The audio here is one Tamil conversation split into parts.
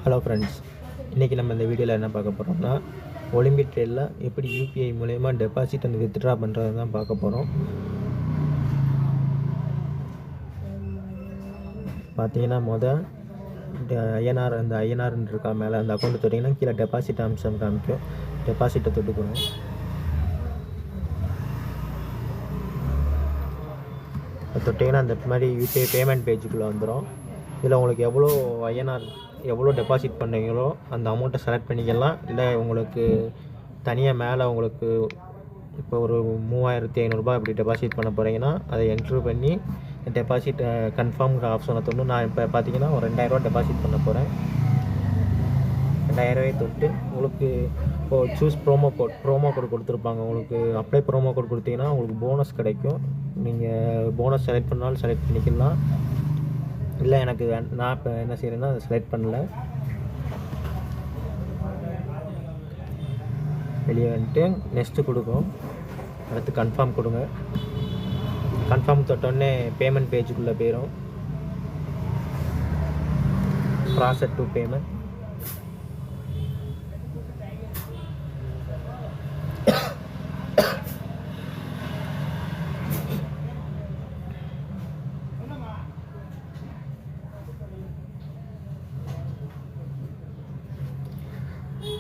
ஹலோ ஃப்ரெண்ட்ஸ், இன்றைக்கி நம்ம இந்த வீடியோவில் என்ன பார்க்க போகிறோம்னா, ஒலிம்பிக் ட்ரேடில் எப்படி யூபிஐ மூலயமா டெபாசிட் அண்ட் வித்ட்ரா பண்ணுறது தான் பார்க்க போகிறோம். பார்த்தீங்கன்னா ஐஎன்ஆர் அந்த ஐஎன்ஆர்ன்னு இருக்கா மேலே அந்த அக்கௌண்ட்டு தொட்டிங்கன்னா கீழே டெபாசிட் ஆப்ஷன் காமிக்கும். டெபாசிட்டை தொட்டுக்கணும். தொட்டிங்கன்னா அந்த மாதிரி யூபிஐ பேமெண்ட் பேஜுக்குள்ளே வந்துடும். இதில் உங்களுக்கு எவ்வளோ டெபாசிட் பண்ணீங்களோ அந்த அமௌண்ட்டை செலக்ட் பண்ணிக்கலாம். இல்லை உங்களுக்கு தனியாக மேலே உங்களுக்கு இப்போ ஒரு 3500 இப்படி டெபாசிட் பண்ண போகிறீங்கன்னா அதை என்ட்ரு பண்ணி டெபாசிட் கன்ஃபார்ம்ங்கிற ஆப்ஷனை தொட்டு நான் இப்போ பார்த்தீங்கன்னா ஒரு 2000 டெபாசிட் பண்ண போகிறேன். 2000 தொட்டு உங்களுக்கு இப்போது சூஸ் ப்ரோமோ கோட் கொடுத்துருப்பாங்க. உங்களுக்கு அப்ளை ப்ரோமோ கோட் கொடுத்தீங்கன்னா உங்களுக்கு போனஸ் கிடைக்கும். நீங்கள் போனஸ் செலக்ட் பண்ணாலும் செலக்ட் பண்ணிக்கலாம். இல்லை எனக்கு நான் இப்போ என்ன செய்கிறேன்னா அதை செலக்ட் பண்ணல. வெளியே வந்துட்டு நெக்ஸ்ட்டு கொடுக்கும். அடுத்து கன்ஃபார்ம் கொடுங்க. கன்ஃபார்ம் தொட்டோடனே பேமெண்ட் பேஜுக்குள்ளே போயிடும். Process to payment.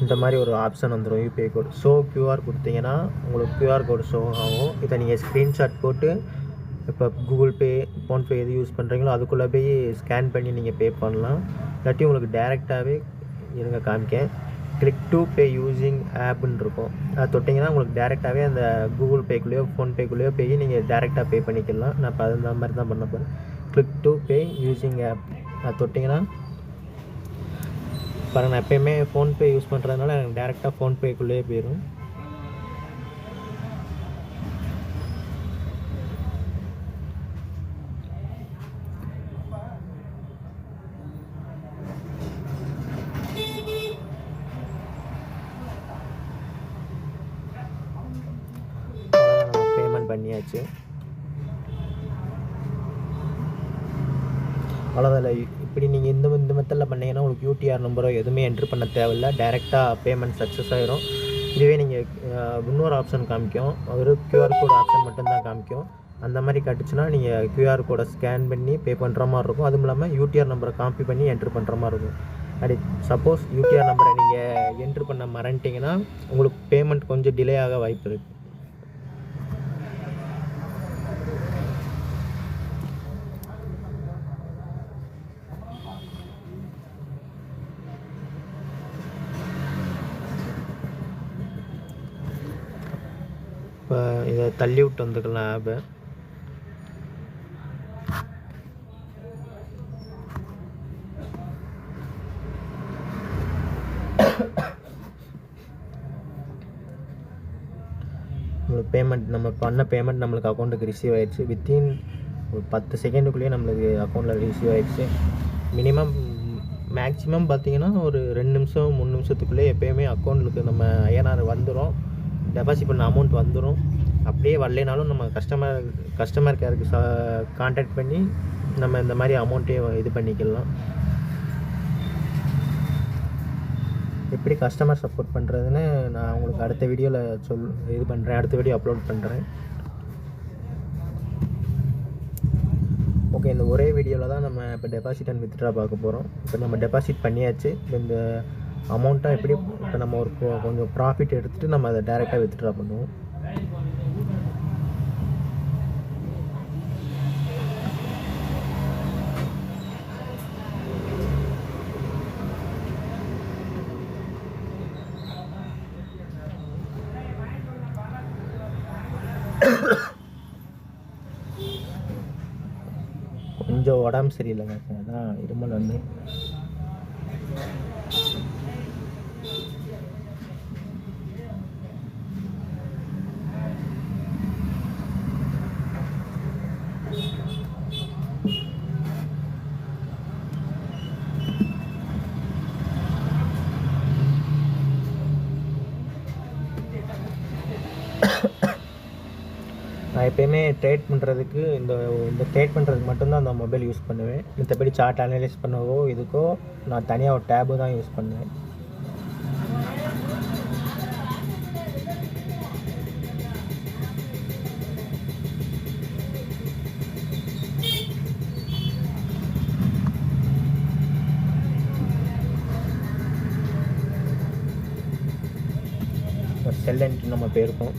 இந்த மாதிரி ஒரு ஆப்ஷன் வந்துடும். யூபிஐ கோட் ஷோ கியூஆர் கொடுத்தீங்கன்னா உங்களுக்கு கியூஆர் கோடு ஷோ ஆகும். இதை நீங்கள் ஸ்க்ரீன்ஷாட் போட்டு இப்போ கூகுள் பே, ஃபோன்பே எது யூஸ் பண்ணுறீங்களோ அதுக்குள்ளே போய் ஸ்கேன் பண்ணி நீங்கள் பே பண்ணலாம். இல்லாட்டி உங்களுக்கு டேரெக்டாகவே இருங்க காமிக்கேன். கிளிக் டு பே யூஸிங் ஆப்புன்னு இருக்கும். அது தொட்டிங்கன்னா உங்களுக்கு டேரெக்டாகவே அந்த கூகுள் பேக்குள்ளேயோ ஃபோன்பேக்குள்ளேயோ போய் நீங்கள் டேரெக்டாக பே பண்ணிக்கலாம். நான் இப்போ அந்த மாதிரி தான் பண்ண போகிறேன். Click to pay using app அது தொட்டிங்கன்னா பாருங்கள், நான் எப்போயுமே ஃபோன்பே யூஸ் பண்ணுறதுனால எனக்கு டேரெக்டாக ஃபோன்பேக்குள்ளேயே போயிடும். பேமெண்ட் பண்ணியாச்சு. அவ்வளோதான். இப்படி நீங்கள் இந்த மெத்தடில் பண்ணிங்கன்னா உங்களுக்கு யூடிஆர் நம்பரோ எதுவுமே என்ட்ரு பண்ண தேவையில்லை. டைரெக்டாக பேமெண்ட் சக்ஸஸ் ஆகிரும். இதுவே நீங்கள் இன்னொரு ஆப்ஷன் காமிக்கும். ஒரு கியூஆர் கோட் ஆப்ஷன் மட்டும்தான் காமிக்கும். அந்த மாதிரி காட்டுச்சுன்னா நீங்கள் கியூஆர் கோடை ஸ்கேன் பண்ணி பே பண்ணுற மாதிரி இருக்கும். அதுவும் இல்லாமல் யூடிஆர் நம்பரை காப்பி பண்ணி என்ட்ரு பண்ணுற மாதிரி இருக்கும். அப்படி சப்போஸ் யூடிஆர் நம்பரை நீங்கள் என்ட்ரு பண்ண மறந்துட்டிங்கன்னா உங்களுக்கு பேமெண்ட் கொஞ்சம் டிலே ஆக வாய்ப்பு இருக்குது. இப்போ இதை தள்ளி விட்டு வந்துக்கலாம் ஆப்பை. நம்மளுக்கு பேமெண்ட் நம்ம பண்ண பேமெண்ட் நம்மளுக்கு அக்கௌண்ட்டுக்கு ரிசீவ் ஆகிடுச்சு. வித்தின் ஒரு 10 செகண்டுக்குள்ளேயே நம்மளுக்கு அக்கௌண்ட்டில் ரிசீவ் ஆகிடுச்சு. மேக்ஸிமம் பார்த்தீங்கன்னா ஒரு 2 நிமிஷம் 3 நிமிஷத்துக்குள்ளேயே எப்போயுமே அக்கௌண்ட்டுக்கு நம்ம ஐஎன்ஆர் வந்துடும். டெபாசிட் பண்ண அமௌண்ட் வந்துடும். அப்படியே வரலைனாலும் நம்ம கஸ்டமர் கேருக்கு கான்டாக்ட் பண்ணி நம்ம இந்த மாதிரி அமௌண்ட்டையும் இது பண்ணிக்கலாம். எப்படி கஸ்டமர் சப்போர்ட் பண்ணுறதுன்னு நான் உங்களுக்கு அடுத்த வீடியோவில் அடுத்த வீடியோ அப்லோட் பண்ணுறேன். ஓகே, இந்த ஒரே வீடியோவில் தான் நம்ம இப்போ டெபாசிட் அண்ட் வித்ட்ரா பார்க்க போகிறோம். இப்போ நம்ம டெபாசிட் பண்ணியாச்சு. இந்த அமௌண்ட்டாக எப்படி இப்போ நம்ம ஒரு கொஞ்சம் ப்ராஃபிட் எடுத்துகிட்டு நம்ம அதை டைரெக்டாக வித்ட்ரா பண்ணுவோம். கொஞ்சம் உடம்பு சரியில்லைங்க, அதான் இருமல் வந்து. நான் எப்போயுமே ட்ரேட் பண்ணுறதுக்கு இந்த ட்ரேட் பண்ணுறதுக்கு மட்டும்தான் அந்த மொபைல் யூஸ் பண்ணுவேன். மத்தபடி சார்ட் அனலைஸ் பண்ணவோ இதுக்கோ நான் தனியாக ஒரு டேபு தான் யூஸ் பண்ணுவேன். செல் என்ட்ரி நம்ம போயிருக்கோம்.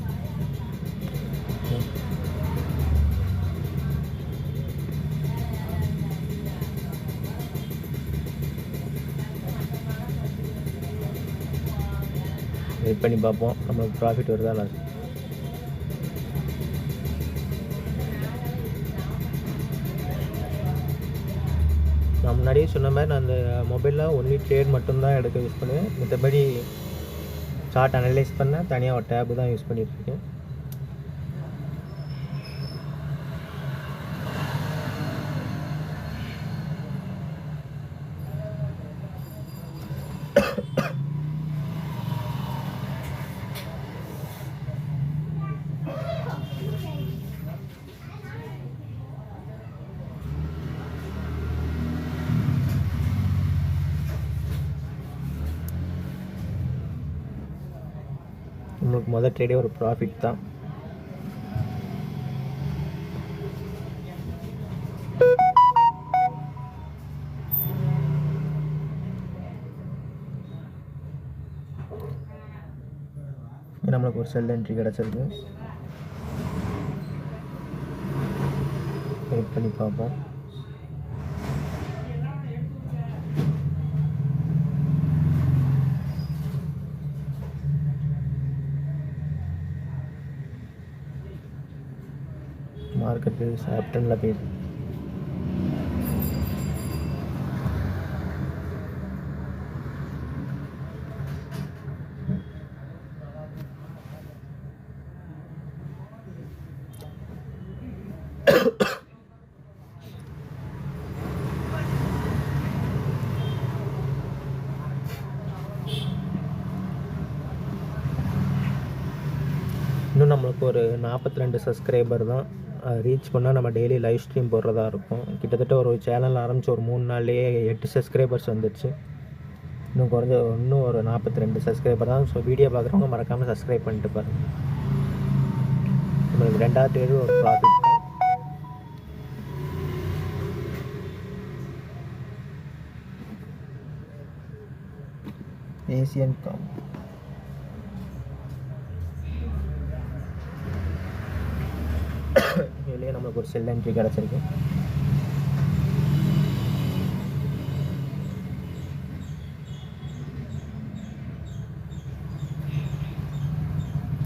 வெயிட் பண்ணி பார்ப்போம் நம்மளுக்கு ப்ராஃபிட் வருதா லாஸ். நான் முன்னாடியே சொன்ன மாதிரி நான் அந்த மொபைலில் ஒன்லி ட்ரேட் மட்டும்தான் எடுக்க யூஸ் பண்ணுவேன். மற்றபடி சார்ட் அனலைஸ் பண்ண தனியாக ஒரு டேபு தான் யூஸ் பண்ணிகிட்ருக்கேன். நம்மளுக்கு முதல் ட்ரேடே ஒரு ப்ராஃபிட் தான். நம்மளுக்கு ஒரு செல் என்ட்ரி கிடச்சிருக்கு. வெயிட் பண்ணி பார்ப்போம். மார்க்கெட்டு சாப்டனில் போயிடுது. இன்னும் நம்மளுக்கு ஒரு 42 சப்ஸ்கிரைபர் தான். ரீச் பண்ணால் நம்ம டெய்லி லைவ் ஸ்ட்ரீம் போடுறதா இருக்கும். கிட்டத்தட்ட ஒரு சேனல் ஆரம்பித்து ஒரு 3 நாள்லேயே 8 சப்ஸ்கிரைபர்ஸ் வந்துடுச்சு. இன்னும் ஒரு 42 சப்ஸ்கிரைபர் தான். ஸோ வீடியோ பார்க்குறவங்க மறக்காமல் சப்ஸ்கிரைப் பண்ணிட்டு பாருங்கள். நம்மளுக்கு 2வது ட்ரேடு ஒரு ப்ராஃபிட் தான். ஏசியன் காம் இதுலேயே நம்மளுக்கு ஒரு செல் என்ட்ரி கிடச்சிருக்கு.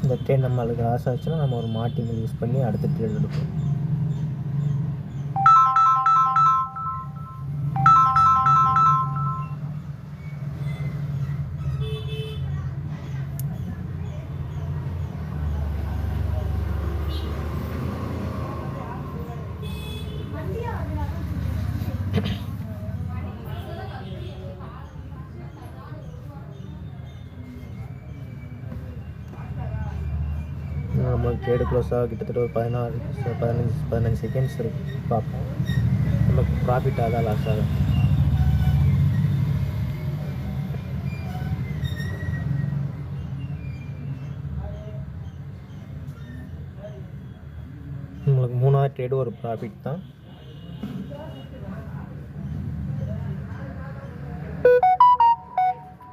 இந்த ட்ரேட் நம்மளுக்கு லாஸ் ஆச்சுன்னா நம்ம ஒரு மார்ட்டிங்கல் யூஸ் பண்ணி அடுத்த ட்ரேட் எடுப்போம். நம்மளுக்கு ட்ரேடு க்ளோஸ் ஆக கிட்டத்தட்ட ஒரு 15 செகண்ட்ஸ் இருக்குது. பார்ப்போம் நமக்கு ப்ராஃபிட் ஆகா லாஸ் ஆகும். நம்மளுக்கு 3வது ட்ரேடு ஒரு ப்ராஃபிட் தான்.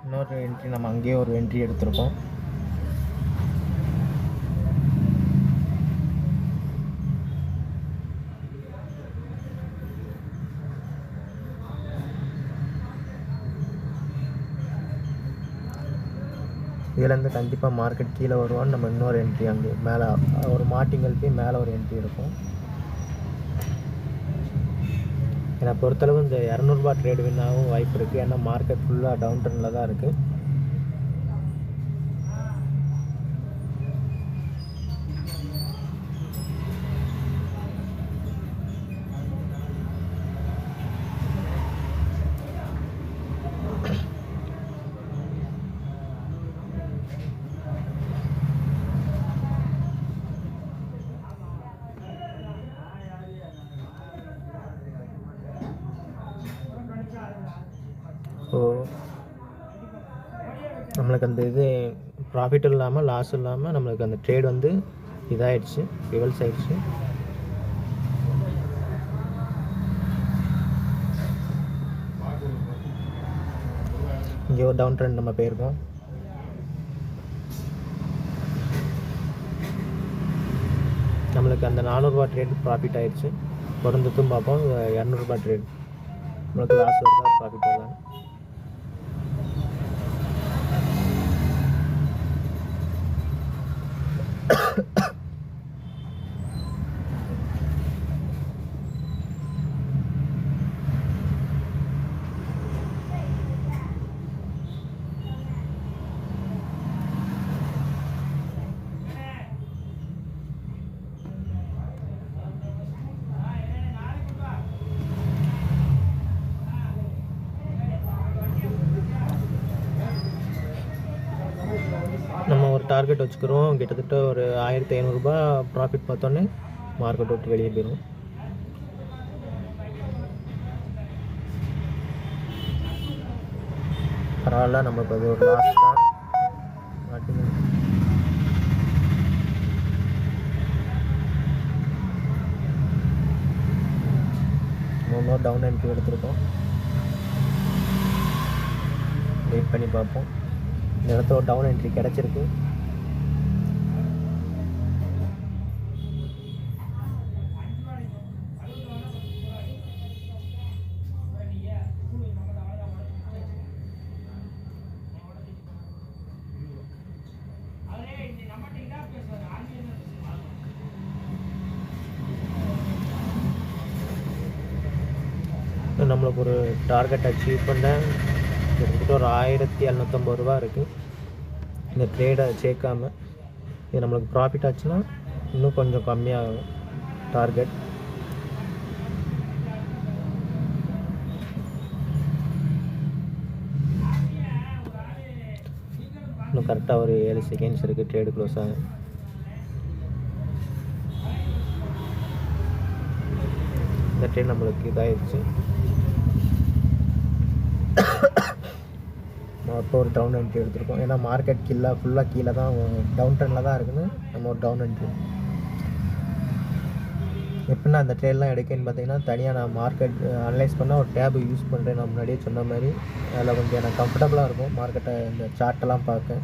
இன்னொரு என்ட்ரி நம்ம அங்கேயே ஒரு என்ட்ரி எடுத்திருக்கோம். இதுலேருந்து கண்டிப்பாக மார்க்கெட் கீழே வருவான்னு நம்ம இன்னொரு என்ட்ரி அங்கே மேலே ஒரு மார்ட்டிங்கல் போய் மேலே ஒரு என்ட்ரி இருக்கும். என்னை பொறுத்தளவு இந்த 200 ரூபா ட்ரேடு வின்னாகவும் வாய்ப்பு இருக்குது. ஏன்னா மார்க்கெட் ஃபுல்லாக டவுன் ட்ரெண்டில் தான் இருக்குது. ஸோ நம்மளுக்கு அந்த இது ப்ராஃபிட்டும் இல்லாமல் லாஸும் இல்லாமல் நம்மளுக்கு அந்த ட்ரேட் வந்து இதாகிடுச்சு, ரிவல்ஸ் ஆகிடுச்சு. இங்கே ஒரு டவுன் ட்ரெண்ட் நம்ம போயிருக்கோம். நம்மளுக்கு அந்த 400 ரூபா ட்ரேட் ப்ராஃபிட் ஆகிடுச்சு. பொருந்தத்தும் பார்ப்போம். 200 ரூபா ட்ரேட் நம்மளுக்கு லாஸ் வருதா ப்ராஃபிட் வருதா. நம்ம ஒரு டார்கெட் வச்சுக்கிறோம். கிட்டத்தட்ட ஒரு 1500 ரூபா ப்ராஃபிட் பார்த்தோன்னே மார்க்கெட் விட்டு வெளியே போயிடும். பரவாயில்ல, நம்மளுக்கு அது ஒரு லாஸ் தான். மூணு டவுன் என்ட்ரி எடுத்திருக்கோம். வெயிட் பண்ணி பார்ப்போம். இந்த இடத்துல ஒரு டவுன் என்ட்ரி கிடச்சிருக்கு. நம்மளுக்கு ஒரு டார்கெட் அச்சீவ் பண்ண கிட்டத்தட்ட ஒரு 1750 ரூபா இருக்குது. இந்த ட்ரேடை சேர்க்காம இது நம்மளுக்கு ப்ராஃபிட் ஆச்சுன்னா இன்னும் கொஞ்சம் கம்மியாகும் டார்கெட். இன்னும் கரெக்டாக ஒரு 7 செகண்ட்ஸ் இருக்குது ட்ரேடு க்ளோஸ் ஆக. இந்த ட்ரேட் நம்மளுக்கு இதாகிடுச்சு. அப்போ ஒரு டவுன் என்ட்ரி எடுத்திருக்கோம். ஏன்னா மார்க்கெட் ஃபுல்லாக கீழே தான், டவுன் ட்ரெண்டில் தான் இருக்குன்னு நம்ம ஒரு டவுன் என்ட்ரி. எப்படின்னா அந்த ட்ரேட்லாம் எடுக்கன்னு பார்த்தீங்கன்னா தனியாக நான் மார்க்கெட் அனலைஸ் பண்ணால் ஒரு டேபு யூஸ் பண்ணுறேன். நான் முன்னாடியே சொன்ன மாதிரி அதில் கொஞ்சம் எனக்கு கம்ஃபர்டபுளாக இருக்கும் மார்க்கெட்டை இந்த சார்ட்டெல்லாம் பார்க்க.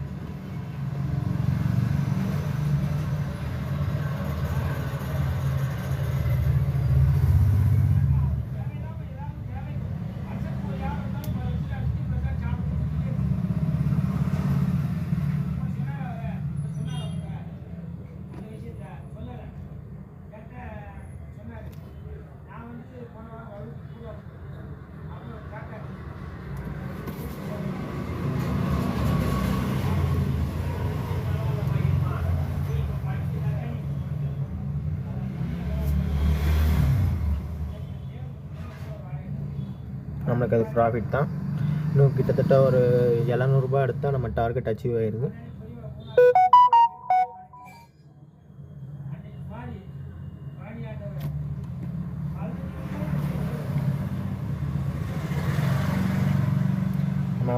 நம்மளுக்கு அது ப்ராஃபிட் தான். இன்னும் கிட்டத்தட்ட ஒரு 700 ரூபா எடுத்தால் நம்ம டார்கெட் அச்சீவ் ஆயிடுது. நம்ம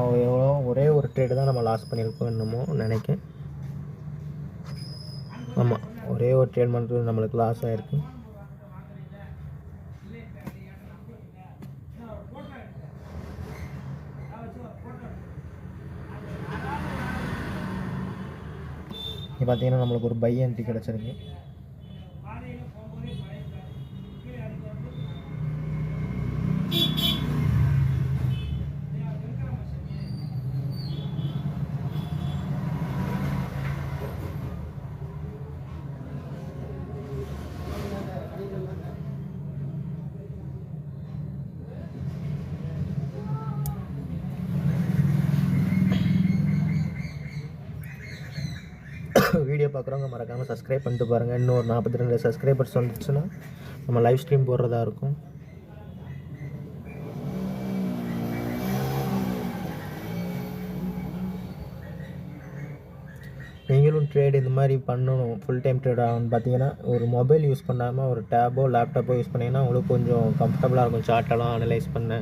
ஒரே ஒரு ட்ரேடு தான் நம்ம லாஸ் பண்ணியிருக்கோம் என்னமோ நினைக்கிறேன். ஆமாம், ஒரே ஒரு ட்ரேட் மட்டும் நம்மளுக்கு லாஸ் ஆகிருக்கு. இப்போ பார்த்தீங்கன்னா நம்மளுக்கு ஒரு பை என்ட்ரி கிடச்சிருக்கு. வீடியோ பார்க்குறவங்க மறக்காமல் சப்ஸ்கிரைப் பண்ணிட்டு பாருங்கள். இன்னும் ஒரு 42 சப்ஸ்கிரைபர்ஸ் வந்துச்சுன்னா நம்ம லைவ் ஸ்ட்ரீம் போடுறதா இருக்கும். நீங்களும் ட்ரேட் இந்த மாதிரி பண்ணணும், ஃபுல் டைம் ட்ரேட் ஆகணும்னு பார்த்தீங்கன்னா ஒரு மொபைல் யூஸ் பண்ணாமல் ஒரு டேபோ லேப்டாப்போ யூஸ் பண்ணிங்கன்னா உங்களுக்கு கொஞ்சம் கம்ஃபர்டபுளாக இருக்கும். சார்ட்டெல்லாம் அனலைஸ் பண்ண,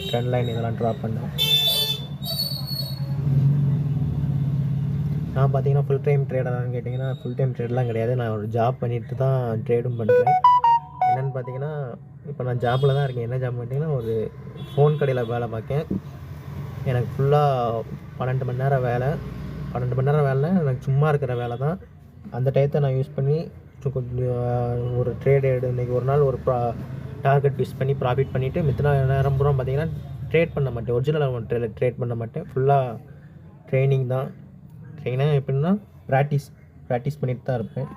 ட்ரெண்ட் லைன் இதெல்லாம் ட்ரா பண்ண. நான் பார்த்தீங்கன்னா ஃபுல் டைம் ட்ரேடரானு கேட்டிங்கன்னா ஃபுல் டைம் ட்ரேட்லாம் கிடையாது. நான் ஒரு ஜாப் பண்ணிட்டு தான் ட்ரேடும் பண்ணுறேன். என்னென்னு பார்த்தீங்கன்னா இப்போ நான் ஜாப்பில் தான் இருக்கேன். என்ன ஜாப் பார்த்தீங்கன்னா ஒரு ஃபோன் கடையில் வேலை பார்க்கேன். எனக்கு ஃபுல்லாக 12 மணி நேரம் வேலை. 12 மணி நேரம் வேலைனா எனக்கு சும்மா இருக்கிற வேலை தான். அந்த டயத்தை நான் யூஸ் பண்ணி கொஞ்சம் ஒரு ட்ரேட் இன்றைக்கி ஒரு நாள் ஒரு டார்கெட் ஃபிக்ஸ் பண்ணி ப்ராஃபிட் பண்ணிவிட்டு மித்த நேரம் பூரா பார்த்தீங்கன்னா ட்ரேட் பண்ண மாட்டேன். ஒரிஜினல் அமௌண்ட் ட்ரேட் பண்ண மாட்டேன். ஃபுல்லாக ட்ரைனிங் தான். ட்ரைனிங் எப்படின்னா ப்ராக்டிஸ் பண்ணிட்டு தான் இருப்பேன்.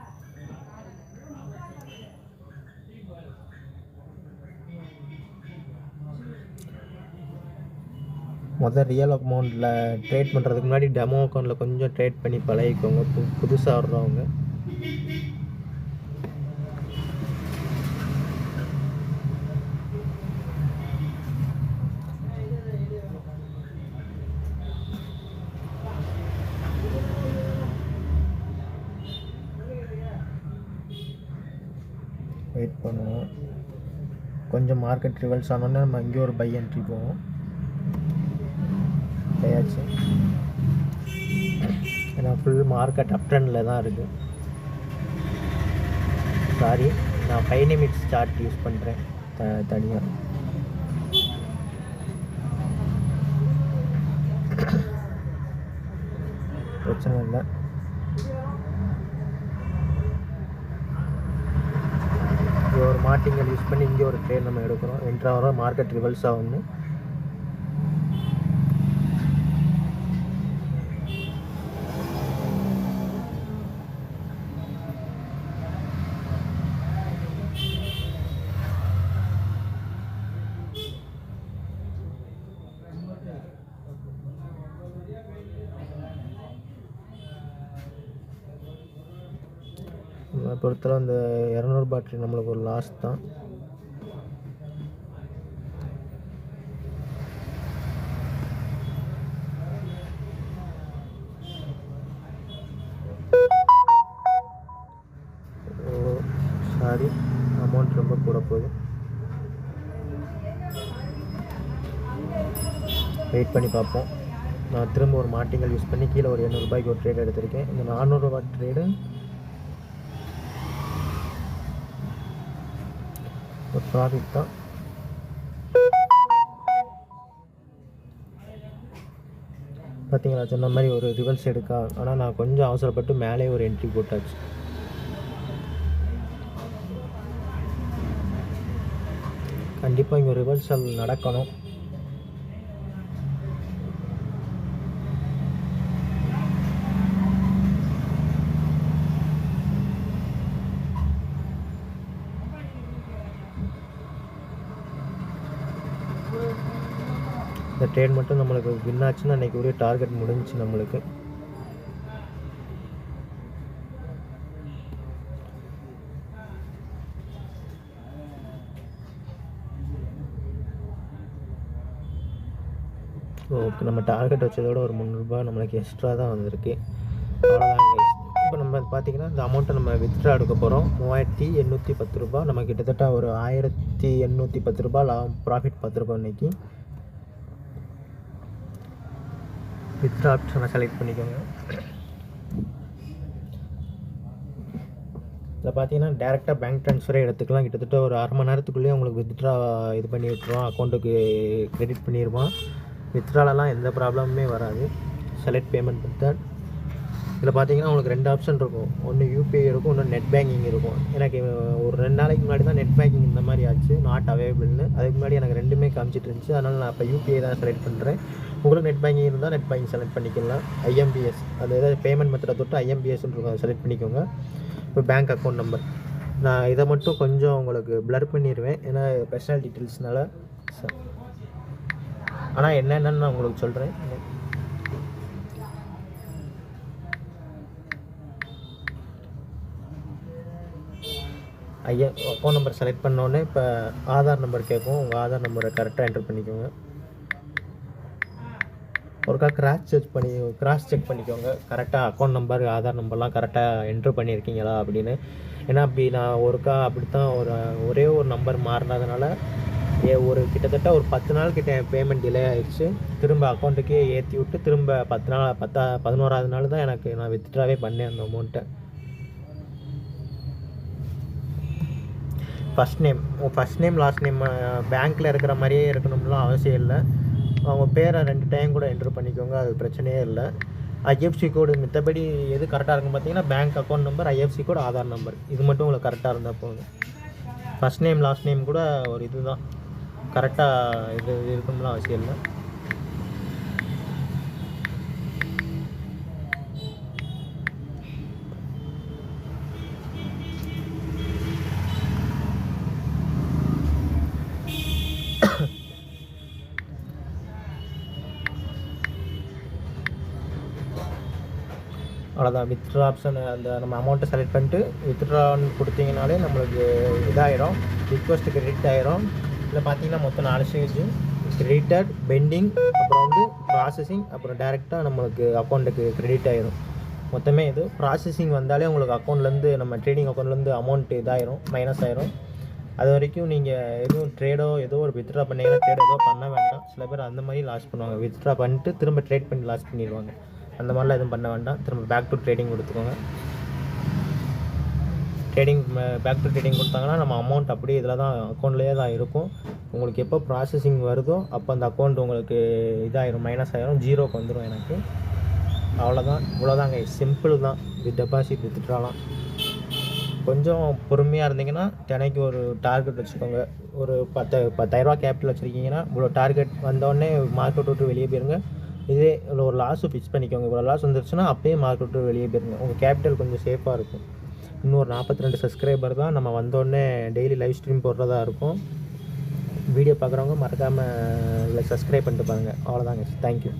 ரியல் அமௌண்ட்டில் ட்ரேட் பண்ணுறதுக்கு முன்னாடி டெமோ அக்கௌண்ட்டில் கொஞ்சம் ட்ரேட் பண்ணி பழகிக்கோங்க. புதுசாக வர்றவங்க. வெயிட் பண்ணுவோம். கொஞ்சம் மார்க்கெட் ரிவல்ஸ் ஆனோடனே நம்ம இங்கே ஒரு பை என்ட்ரி போவோம். ஆச்சு. ஏன்னா ஃபுல் மார்க்கெட் அப் ட்ரெண்டில் தான் இருக்குது. சாரி, நான் 5 நிமிட்ஸ் சார்ட் யூஸ் பண்ணுறேன் தனியாக. பிரச்சனை இல்லை. இங்கே ஒரு மார்டிங்கல் யூஸ் பண்ணி இங்கே ஒரு ட்ரேட் நம்ம எடுக்கிறோம். என்ட்ராக மார்க்கெட் ரிவல்ஸ் ஆகும்னு. பொறுத்தவரை அந்த 200 பேட்டரி நம்மளுக்கு ஒரு லாஸ் தான். சாரி, அமௌண்ட் ரொம்ப கூட போகுது. வெயிட் பண்ணி பார்ப்போம். நான் திரும்ப ஒரு மார்டிங்கல் யூஸ் பண்ணி கீழே ஒரு 800 ரூபாய்க்கு ஒரு ட்ரேட் எடுத்திருக்கேன். இந்த 400 ரூபா ட்ரேடு ஒரு ப்ராஃபிட் தான். பார்த்தீங்களா, சொன்ன மாதிரி ஒரு ரிவல்ஸ் எடுக்கா. ஆனால் நான் கொஞ்சம் அவசரப்பட்டு மேலே ஒரு என்ட்ரி போட்டாச்சு. கண்டிப்பாக இங்கே ரிவல்சல் நடக்கணும். இந்த ட்ரேட் மட்டும் நம்மளுக்கு வின் ஆச்சுன்னா அன்றைக்கி ஒரே டார்கெட் முடிஞ்சிச்சு நம்மளுக்கு. ஓகே, நம்ம டார்கெட் வச்சதோட ஒரு 300 ரூபாய் நம்மளுக்கு எக்ஸ்ட்ரா தான் வந்திருக்கு. அவ்வளோதாங்க. இப்போ நம்ம பார்த்திங்கன்னா இந்த அமௌண்ட்டை நம்ம வித்ட்ரா எடுக்க போகிறோம். 3810 ரூபா. நம்ம கிட்டத்தட்ட ஒரு 1810 ரூபா ப்ராஃபிட் பார்த்துருக்கோம் இன்றைக்கி. வித்ட்ரா ஆப்ஷனை செலக்ட் பண்ணிக்கோங்க. இதில் பார்த்தீங்கன்னா டேரெக்டாக பேங்க் ட்ரான்ஸ்ஃபரே எடுத்துக்கலாம். கிட்டத்தட்ட ஒரு அரை மணி நேரத்துக்குள்ளேயே உங்களுக்கு வித்ட்ரா இது பண்ணி விட்டுருவோம். அக்கௌண்ட்டுக்கு கிரெடிட் பண்ணிடுவோம். வித்ட்ராலலாம் எந்த ப்ராப்ளமுமே வராது. Select payment method. இதில் பார்த்தீங்கன்னா உங்களுக்கு 2 ஆப்ஷன் இருக்கும். ஒன்று யூபிஐ இருக்கும், ஒன்று நெட் பேங்கிங் இருக்கும். எனக்கு ஒரு 2 நாளைக்கு முன்னாடி தான் நெட் பேங்கிங் இந்த மாதிரி ஆச்சு, நாட் அவைலபிள்னு. அதுக்கு முன்னாடி எனக்கு 2மே காமிச்சிட்டு இருந்துச்சு. அதனால் நான் இப்போ யூபிஐ தான் செலக்ட் பண்ணுறேன். உங்களுக்கு நெட் பேங்கிங் இருந்தால் நெட் பேங்கிங் செலக்ட் பண்ணிக்கலாம். ஐஎம்பிஎஸ், அது ஏதாவது பேமெண்ட் மெத்தடை தொட்டு ஐஎம்பிஎஸ்ன்னு இருக்கும், அதை செலக்ட் பண்ணிக்கோங்க. இப்போ பேங்க் அக்கௌண்ட் நம்பர் நான் இதை மட்டும் கொஞ்சம் உங்களுக்கு ப்ளர் பண்ணிடுவேன், ஏன்னா பர்சனல் டீட்டெயில்ஸ்னால. ஆனால் என்னென்னு நான் உங்களுக்கு சொல்கிறேன். அக்கௌண்ட் நம்பர் செலக்ட் பண்ணோடனே இப்போ ஆதார் நம்பர் கேட்கும். உங்கள் ஆதார் நம்பரை கரெக்டாக என்டர் பண்ணிக்கோங்க. ஒருக்கா கிராஸ் செக் பண்ணிக்கோங்க, கரெக்டாக அக்கௌண்ட் நம்பர் ஆதார் நம்பர்லாம் கரெக்டாக என்ட்ரு பண்ணியிருக்கீங்களா அப்படின்னு. ஏன்னா அப்படி நான் ஒருக்கா அப்படித்தான் ஒரே ஒரு நம்பர் மாறினதுனால கிட்டத்தட்ட ஒரு 10 நாள் கிட்ட பேமெண்ட் டிலே ஆகிடுச்சு. திரும்ப அக்கௌண்ட்டுக்கே ஏற்றி விட்டு திரும்ப 11ஆவது நாள் தான் நான் வித்ட்ராவே பண்ணேன் அந்த அமௌண்ட்டை. ஃபஸ்ட் நேம் லாஸ்ட் நேம் பேங்க்கில் இருக்கிற மாதிரியே இருக்கணும்லாம் அவசியம் இல்லை. அவங்க பேரை 2 டைம் கூட என்ட்ரு பண்ணிக்கோங்க, அது பிரச்சனையே இல்லை. ஐஎஃப்சி கோடு மித்தபடி எது கரெக்டாக இருக்குன்னு பார்த்தீங்கன்னா பேங்க் அக்கௌண்ட் நம்பர், ஐஎஃப்சி கோடு, ஆதார் நம்பர், இது மட்டும் உங்களுக்கு கரெக்டாக இருந்தால் போதும். ஃபஸ்ட் நேம் லாஸ்ட் நேம் கூட ஒரு இதுதான், கரெக்டாக இது இருக்கணும்லாம் அவசியம் இல்லை. அவ்வளோதான். வித்ட்ரா ஆப்ஷன் அந்த நம்ம அமௌண்ட்டை செலக்ட் பண்ணிட்டு வித்ட்ரான்னு கொடுத்தீங்கனாலே நம்மளுக்கு இதாகிடும், ரிக்வஸ்ட்டு கிரெடிட் ஆகிரும். இதில் பார்த்தீங்கன்னா மொத்தம் 4 ஸ்டேஜ்: கிரெடிட்டட், பெண்டிங், அப்புறம் ப்ராசஸிங், அப்புறம் டேரெக்டாக நம்மளுக்கு அக்கௌண்ட்டுக்கு கிரெடிட் ஆகிரும். மொத்தமே இது ப்ராசஸிங் வந்தாலே உங்களுக்கு அக்கௌண்ட்லேருந்து நம்ம ட்ரேடிங் அக்கௌண்ட்லேருந்து அமௌண்ட் இதாகிரும், மைனஸ் ஆகிரும். அது வரைக்கும் நீங்கள் எதுவும் ஏதோ ஒரு வித்ட்ரா பண்ணிங்கன்னா ட்ரேட் ஏதோ பண்ண வேண்டாம். சில பேர் அந்த மாதிரி லாஸ் பண்ணுவாங்க, வித்ட்ரா பண்ணிட்டு திரும்ப ட்ரேட் பண்ணி லாஸ் பண்ணிடுவாங்க. அந்த மாதிரிலாம் எதுவும் பண்ண வேண்டாம். திரும்ப பேக் டு ட்ரேடிங் கொடுத்துக்கோங்க. பேக் டு ட்ரேடிங் கொடுத்தாங்கன்னா நம்ம அமௌண்ட் அப்படியே இதில் தான் அக்கௌண்ட்லேயே தான் இருக்கும். உங்களுக்கு எப்போ ப்ராசஸிங் வருதோ அப்போ அந்த அக்கௌண்ட் உங்களுக்கு இதாகிடும், மைனஸ் ஆகிரும், ஜீரோக்கு வந்துடும் எனக்கு. அவ்வளோதான், இவ்வளோதாங்க, சிம்பிள் தான். டெபாசிட் வித்ட்ராலாம் கொஞ்சம் பொறுமையாக இருந்தீங்கன்னா தினைக்கு ஒரு டார்கெட் வச்சுக்கோங்க. ஒரு 10,000 கேபிட்டல் வச்சுருக்கீங்கன்னா இவ்வளோ டார்கெட் வந்தோடனே மார்க்கெட் விட்டு வெளியே போயிருங்க. இதே ஒரு லாஸும் ஃபிக்ஸ் பண்ணிக்கோங்க. இவ்வளோ லாஸ் வந்துருச்சுன்னா அப்போயே மார்க்கெட் விட்டு வெளியே போயிருங்க. உங்கள் கேபிட்டல் கொஞ்சம் சேஃபாக இருக்கும். இன்னொரு 42 சப்ஸ்கிரைபர் தான் நம்ம வந்தோடனே டெய்லி லைவ் ஸ்ட்ரீம் போடுறதா இருக்கும். வீடியோ பார்க்குறவங்க மறக்காமல் சப்ஸ்கிரைப் பண்ணிட்டு பாருங்கள். அவ்வளோதாங்க, தேங்க்யூ.